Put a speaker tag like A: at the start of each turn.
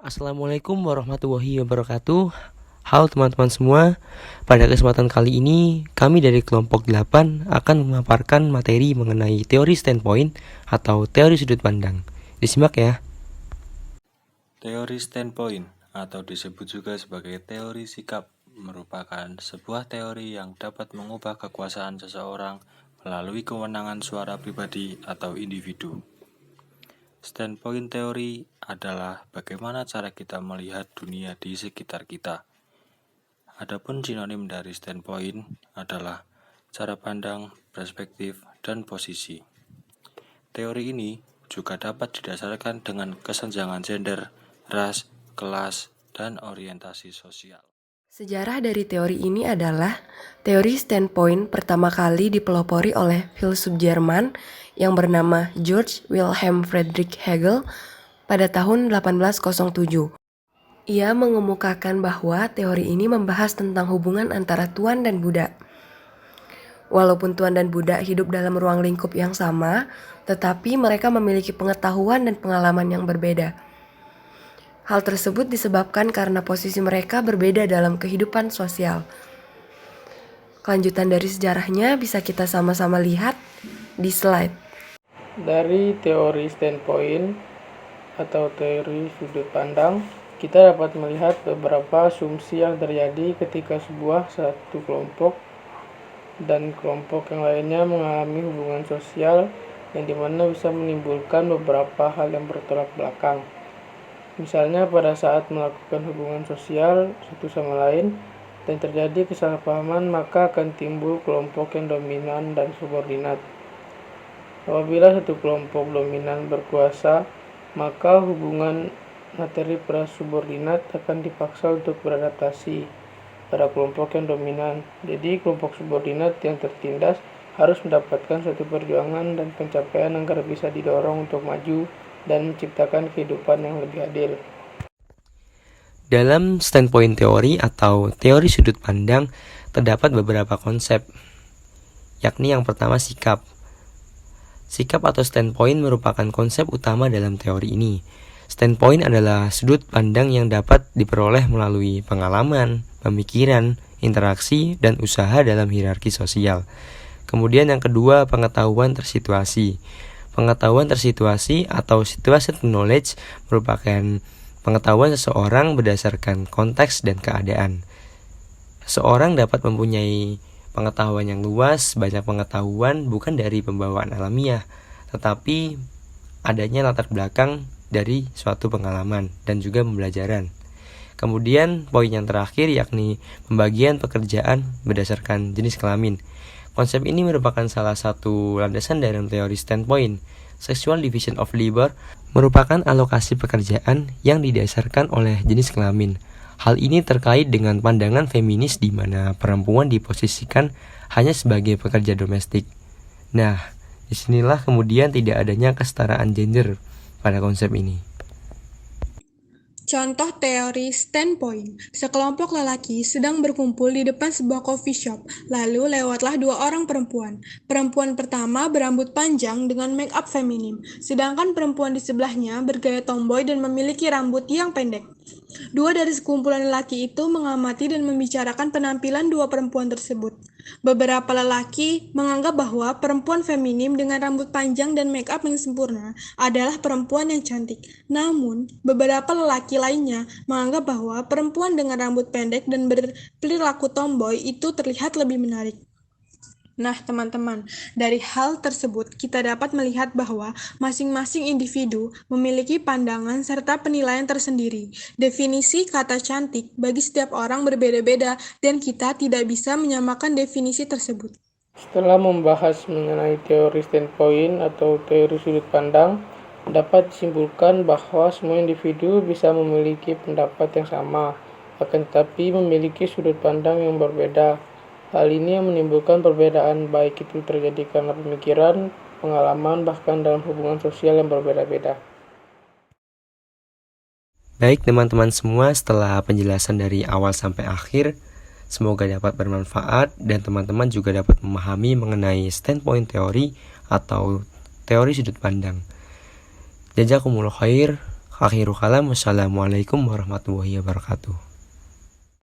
A: Assalamualaikum warahmatullahi wabarakatuh. Halo teman-teman semua. Pada kesempatan kali ini, kami dari kelompok 8 akan memaparkan materi mengenai teori standpoint atau teori sudut pandang. Disimak ya.
B: Teori standpoint atau disebut juga sebagai teori sikap merupakan sebuah teori yang dapat mengubah kekuasaan seseorang melalui kewenangan suara pribadi atau individu. Standpoint teori adalah bagaimana cara kita melihat dunia di sekitar kita. Adapun sinonim dari standpoint adalah cara pandang, perspektif, dan posisi. Teori ini juga dapat didasarkan dengan kesenjangan gender, ras, kelas, dan orientasi sosial.
C: Sejarah dari teori ini adalah teori standpoint pertama kali dipelopori oleh filsuf Jerman yang bernama George Wilhelm Friedrich Hegel pada tahun 1807. Ia mengemukakan bahwa teori ini membahas tentang hubungan antara Tuan dan Buddha. Walaupun Tuan dan Buddha hidup dalam ruang lingkup yang sama, tetapi mereka memiliki pengetahuan dan pengalaman yang berbeda. Hal tersebut disebabkan karena posisi mereka berbeda dalam kehidupan sosial. Kelanjutan dari sejarahnya bisa kita sama-sama lihat di slide.
D: Dari teori standpoint atau teori sudut pandang, kita dapat melihat beberapa asumsi yang terjadi ketika satu kelompok dan kelompok yang lainnya mengalami hubungan sosial yang dimana bisa menimbulkan beberapa hal yang bertolak belakang. Misalnya pada saat melakukan hubungan sosial satu sama lain dan terjadi kesalahpahaman, maka akan timbul kelompok yang dominan dan subordinat. Apabila satu kelompok dominan berkuasa, maka hubungan materi para subordinat akan dipaksa untuk beradaptasi pada kelompok yang dominan. Jadi kelompok subordinat yang tertindas harus mendapatkan suatu perjuangan dan pencapaian agar bisa didorong untuk maju dan menciptakan kehidupan yang lebih adil.
A: Dalam standpoint teori atau teori sudut pandang terdapat beberapa konsep, yakni yang pertama sikap. Sikap atau standpoint merupakan konsep utama dalam teori ini. Standpoint adalah sudut pandang yang dapat diperoleh melalui pengalaman, pemikiran, interaksi, dan usaha dalam hierarki sosial. Kemudian yang kedua, pengetahuan tersituasi. Pengetahuan tersituasi atau situated knowledge merupakan pengetahuan seseorang berdasarkan konteks dan keadaan. Seseorang dapat mempunyai pengetahuan yang luas, banyak pengetahuan bukan dari pembawaan alamiah, tetapi adanya latar belakang dari suatu pengalaman dan juga pembelajaran. Kemudian poin yang terakhir yakni pembagian pekerjaan berdasarkan jenis kelamin. Konsep ini merupakan salah satu landasan dalam teori standpoint. Sexual division of labor merupakan alokasi pekerjaan yang didasarkan oleh jenis kelamin. Hal ini terkait dengan pandangan feminis di mana perempuan diposisikan hanya sebagai pekerja domestik. Nah, disinilah kemudian tidak adanya kesetaraan gender pada konsep ini.
E: Contoh teori standpoint, sekelompok lelaki sedang berkumpul di depan sebuah coffee shop, lalu lewatlah dua orang perempuan. Perempuan pertama berambut panjang dengan make up feminim, sedangkan perempuan di sebelahnya bergaya tomboy dan memiliki rambut yang pendek. Dua dari sekumpulan lelaki itu mengamati dan membicarakan penampilan dua perempuan tersebut. Beberapa lelaki menganggap bahwa perempuan feminim dengan rambut panjang dan make up yang sempurna adalah perempuan yang cantik. Namun, beberapa lelaki lainnya menganggap bahwa perempuan dengan rambut pendek dan berperilaku tomboy itu terlihat lebih menarik. Nah, teman-teman, dari hal tersebut kita dapat melihat bahwa masing-masing individu memiliki pandangan serta penilaian tersendiri. Definisi kata cantik bagi setiap orang berbeda-beda dan kita tidak bisa menyamakan definisi tersebut.
D: Setelah membahas mengenai teori standpoint atau teori sudut pandang, dapat disimpulkan bahwa semua individu bisa memiliki pendapat yang sama, akan tetapi memiliki sudut pandang yang berbeda. Hal ini yang menimbulkan perbedaan, baik itu terjadi karena pemikiran, pengalaman, bahkan dalam hubungan sosial yang berbeda-beda.
A: Baik teman-teman semua, setelah penjelasan dari awal sampai akhir, semoga dapat bermanfaat dan teman-teman juga dapat memahami mengenai standpoint teori atau teori sudut pandang. Jazakumullah khair. Akhiru kalam, wassalamualaikum warahmatullahi wabarakatuh.